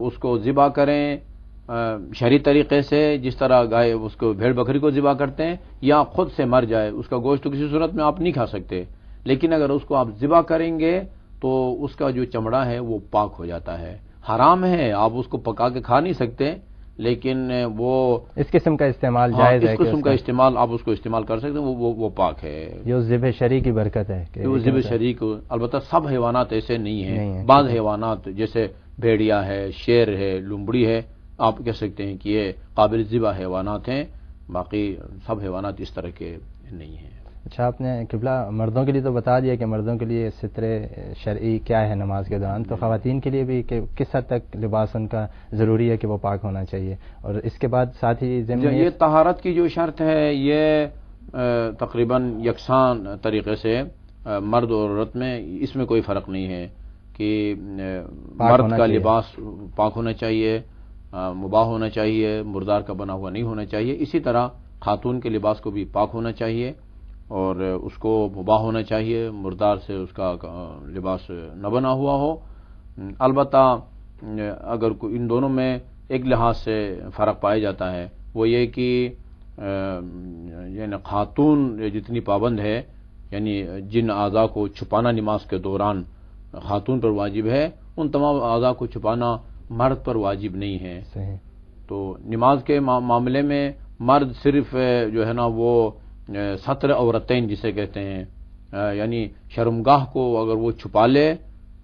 اس کو ذبح کریں شرعی طریقے سے، جس طرح گائے اس کو بھیڑ بکری کو ذبح کرتے ہیں، یا خود سے مر جائے، اس کا گوشت تو کسی صورت میں آپ نہیں کھا سکتے، لیکن اگر اس کو آپ ذبح کریں گے تو اس کا جو چمڑا ہے وہ پاک ہو جاتا ہے۔ حرام ہے، آپ اس کو پکا کے کھا نہیں سکتے، لیکن وہ اس قسم کا استعمال جائز ہے، اس قسم کا استعمال آپ اس کو استعمال کر سکتے ہیں، وہ پاک ہے۔ یہ ذبح شرعی کی برکت ہے کہ وہ ذبح شرعی کو، البتہ سب حیوانات ایسے نہیں ہیں، بعض حیوانات جیسے بھیڑیا ہے، شیر ہے، لومڑی ہے، آپ کہہ سکتے ہیں کہ یہ قابل ذبح حیوانات ہیں، باقی سب حیوانات اس طرح کے نہیں ہیں۔ اچھا، آپ نے قبلہ مردوں کے لیے تو بتا دیا کہ مردوں کے لیے ستر شرعی کیا ہے نماز کے دوران، تو خواتین کے لیے بھی کہ کس حد تک لباس ان کا ضروری ہے کہ وہ پاک ہونا چاہیے، اور اس کے بعد ساتھ ہی یہ طہارت کی جو شرط ہے یہ تقریباً یکساں طریقے سے مرد اور عورت میں اس میں کوئی فرق نہیں ہے کہ مرد کا لباس پاک ہونا چاہیے، مباح ہونا چاہیے، مردار کا بنا ہوا نہیں ہونا چاہیے، اسی طرح خاتون کے لباس کو بھی پاک ہونا چاہیے اور اس کو مباح ہونا چاہیے، مردار سے اس کا لباس نہ بنا ہوا ہو۔ البتہ اگر ان دونوں میں ایک لحاظ سے فرق پایا جاتا ہے، وہ یہ کہ یعنی خاتون جتنی پابند ہے، یعنی جن اعضاء کو چھپانا نماز کے دوران خاتون پر واجب ہے، ان تمام اعضاء کو چھپانا مرد پر واجب نہیں ہے۔ تو نماز کے معاملے میں مرد صرف جو ہے نا وہ ستر عورتین جسے کہتے ہیں، یعنی شرمگاہ کو اگر وہ چھپا لے،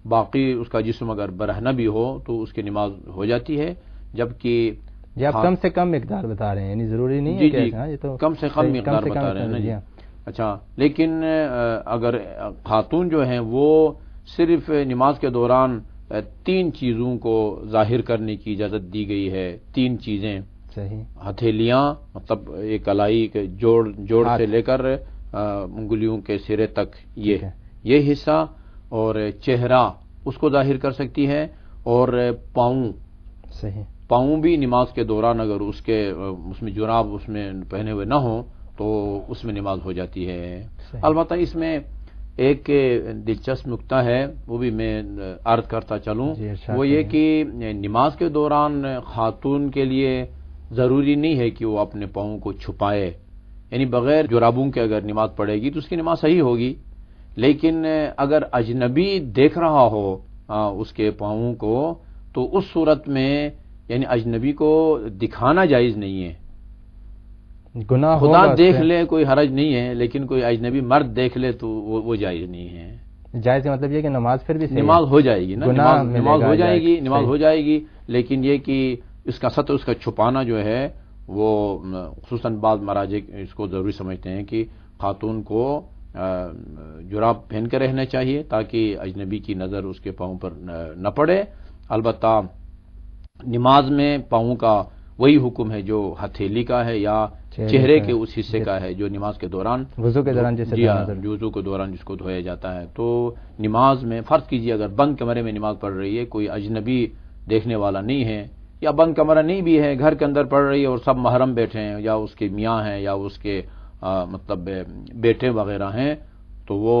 باقی اس کا جسم اگر برہنہ بھی ہو تو اس کی نماز ہو جاتی ہے، جبکہ یہ آپ کم سے کم مقدار بتا رہے ہیں، یعنی ضروری نہیں ہے کہ یہ تو کم سے کم مقدار بتا رہے ہیں نا جی۔ اچھا، لیکن اگر خاتون جو ہیں وہ صرف نماز کے دوران 3 چیزوں کو ظاہر کرنے کی اجازت دی گئی ہے، 3 چیزیں، ہتھیلیاں مطلب ایک کلائی کے جوڑ سے لے کر انگلیوں کے سرے تک یہ حصہ، اور چہرہ اس کو ظاہر کر سکتی ہے، اور پاؤں بھی نماز کے دوران اگر اس میں جراب اس میں پہنے ہوئے نہ ہوں تو اس میں نماز ہو جاتی ہے۔ البتہ اس میں ایک دلچسپ نکتہ ہے، وہ بھی میں عرض کرتا چلوں، وہ یہ کہ نماز کے دوران خاتون کے لیے ضروری نہیں ہے کہ وہ اپنے پاؤں کو چھپائے، یعنی بغیر جرابوں کے اگر نماز پڑھے گی تو اس کی نماز صحیح ہوگی، لیکن اگر اجنبی دیکھ رہا ہو اس کے پاؤں کو تو اس صورت میں یعنی اجنبی کو دکھانا جائز نہیں ہے، گناہ خدا دیکھ لے کوئی حرج نہیں ہے، لیکن کوئی اجنبی مرد دیکھ لے تو وہ جائز نہیں ہے۔ جائز کا مطلب یہ کہ نماز پھر بھی نماز ہو جائے گی نا، نماز ہو جائے گی، لیکن یہ کہ اس کا ستر، اس کا چھپانا جو ہے وہ خصوصاً بعض مراجع اس کو ضروری سمجھتے ہیں کہ خاتون کو جراب پہن کے رہنا چاہیے تاکہ اجنبی کی نظر اس کے پاؤں پر نہ پڑے۔ البتہ نماز میں پاؤں کا وہی حکم ہے جو ہتھیلی کا ہے یا چہرے کے اس حصے کا ہے جو نماز کے دوران وضو کے دوران وضو کے دوران جس کو دھویا جاتا ہے۔ تو نماز میں فرض کیجیے اگر بند کمرے میں نماز پڑھ رہی ہے، کوئی اجنبی دیکھنے والا نہیں ہے، یا بند کمرہ نہیں بھی ہے، گھر کے اندر پڑھ رہی ہے اور سب محرم بیٹھے ہیں، یا اس کے میاں ہیں یا اس کے مطلب بیٹے وغیرہ ہیں، تو وہ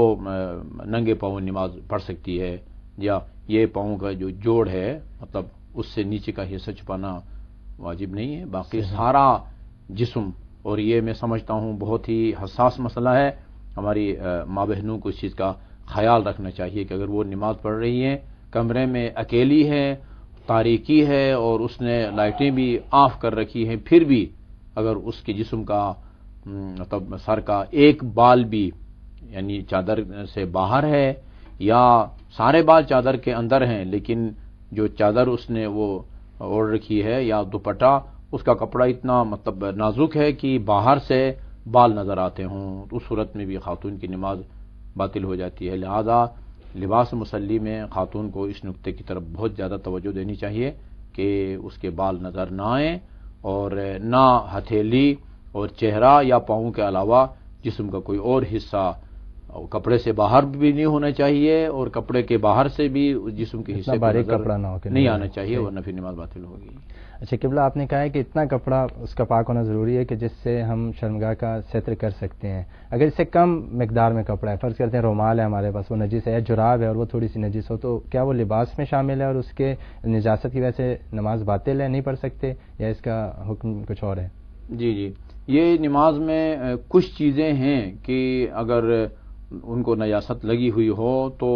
ننگے پاؤں نماز پڑھ سکتی ہے، یا یہ پاؤں کا جو جوڑ ہے مطلب اس سے نیچے کا حصہ چھپانا واجب نہیں ہے، باقی سارا جسم، اور یہ میں سمجھتا ہوں بہت ہی حساس مسئلہ ہے، ہماری ماں بہنوں کو اس چیز کا خیال رکھنا چاہیے کہ اگر وہ نماز پڑھ رہی ہیں، کمرے میں اکیلی ہے، تاریکی ہے اور اس نے لائٹیں بھی آف کر رکھی ہیں، پھر بھی اگر اس کے جسم کا مطلب سر کا ایک بال بھی یعنی چادر سے باہر ہے یا سارے بال چادر کے اندر ہیں، لیکن جو چادر اس نے وہ اوڑھ رکھی ہے یا دوپٹہ، اس کا کپڑا اتنا مطلب نازک ہے کہ باہر سے بال نظر آتے ہوں، تو اس صورت میں بھی خاتون کی نماز باطل ہو جاتی ہے۔ لہذا لباس مسلی میں خاتون کو اس نقطے کی طرف بہت زیادہ توجہ دینی چاہیے کہ اس کے بال نظر نہ آئیں، اور نہ ہتھیلی اور چہرہ یا پاؤں کے علاوہ جسم کا کوئی اور حصہ اور کپڑے سے باہر بھی نہیں ہونا چاہیے اور کپڑے کے باہر سے بھی جسم کے حصے باریک کپڑا نہ ہو کہ نہیں آنا چاہیے ورنہ پھر نماز باطل ہوگی۔ اچھا قبلہ، آپ نے کہا ہے کہ اتنا کپڑا اس کا پاک ہونا ضروری ہے کہ جس سے ہم شرمگاہ کا ستر کر سکتے ہیں۔ اگر اس سے کم مقدار میں کپڑا ہے، فرض کرتے ہیں رومال ہے ہمارے پاس، وہ نجس ہے، یا جراب ہے اور وہ تھوڑی سی نجس ہو، تو کیا وہ لباس میں شامل ہے اور اس کے نجاست کی وجہ سے نماز باطل ہے، نہیں پڑھ سکتے، یا اس کا حکم کچھ اور ہے؟ جی، یہ نماز میں کچھ چیزیں ہیں کہ اگر ان کو نجاست لگی ہوئی ہو تو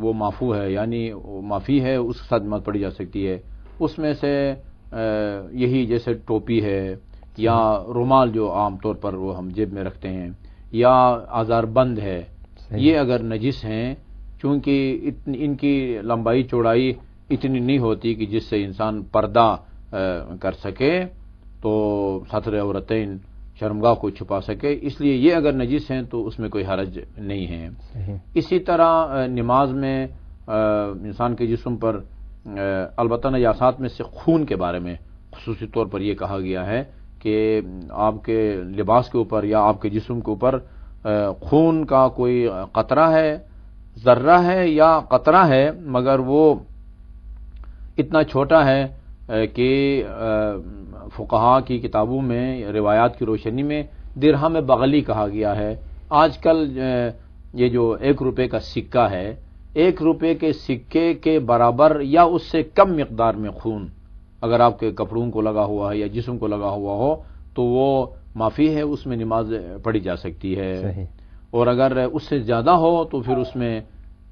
وہ معفو ہے، یعنی معافی ہے، اس کے ساتھ نماز پڑھی جا سکتی ہے۔ اس میں سے یہی جیسے ٹوپی ہے یا رومال جو عام طور پر وہ ہم جیب میں رکھتے ہیں، یا آزار بند ہے، یہ اگر نجس ہیں، چونکہ ان کی لمبائی چوڑائی اتنی نہیں ہوتی کہ جس سے انسان پردہ کر سکے تو ستر عورتین شرمگاہ کو چھپا سکے، اس لیے یہ اگر نجس ہیں تو اس میں کوئی حرج نہیں ہے۔ اسی طرح نماز میں انسان کے جسم پر البتہ نجاسات میں سے خون کے بارے میں خصوصی طور پر یہ کہا گیا ہے کہ آپ کے لباس کے اوپر یا آپ کے جسم کے اوپر خون کا کوئی قطرہ ہے، ذرہ ہے یا قطرہ ہے، مگر وہ اتنا چھوٹا ہے کہ فقہاء کی کتابوں میں روایات کی روشنی میں درہم بغلی کہا گیا ہے۔ آج کل یہ جو 1 روپے کا سکہ ہے، 1 روپے کے سکے کے برابر یا اس سے کم مقدار میں خون اگر آپ کے کپڑوں کو لگا ہوا ہے یا جسم کو لگا ہوا ہو تو وہ معافی ہے، اس میں نماز پڑھی جا سکتی ہے۔ اور اگر اس سے زیادہ ہو تو پھر اس میں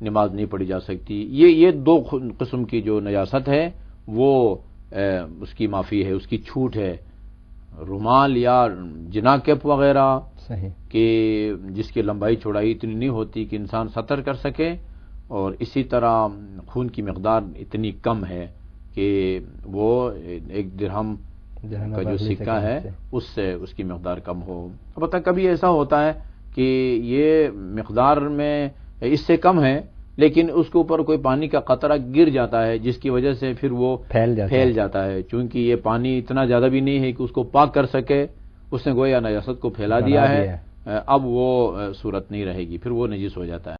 نماز نہیں پڑھی جا سکتی۔ یہ 2 قسم کی جو نجاست ہے وہ اس کی معافی ہے، اس کی چھوٹ ہے۔ رومال یا جنا کیپ وغیرہ کہ جس کی لمبائی چوڑائی اتنی نہیں ہوتی کہ انسان ستر کر سکے، اور اسی طرح خون کی مقدار اتنی کم ہے کہ وہ 1 درہم کا جو سکہ ہے اس سے اس کی مقدار کم ہو۔ البتہ کبھی ایسا ہوتا ہے کہ یہ مقدار میں اس سے کم ہے لیکن اس کے اوپر کوئی پانی کا قطرہ گر جاتا ہے جس کی وجہ سے پھر وہ پھیل جاتا ہے، چونکہ یہ پانی اتنا زیادہ بھی نہیں ہے کہ اس کو پاک کر سکے، اس نے گویا نجاست کو پھیلا دیا ہے، اب وہ صورت نہیں رہے گی، پھر وہ نجس ہو جاتا ہے۔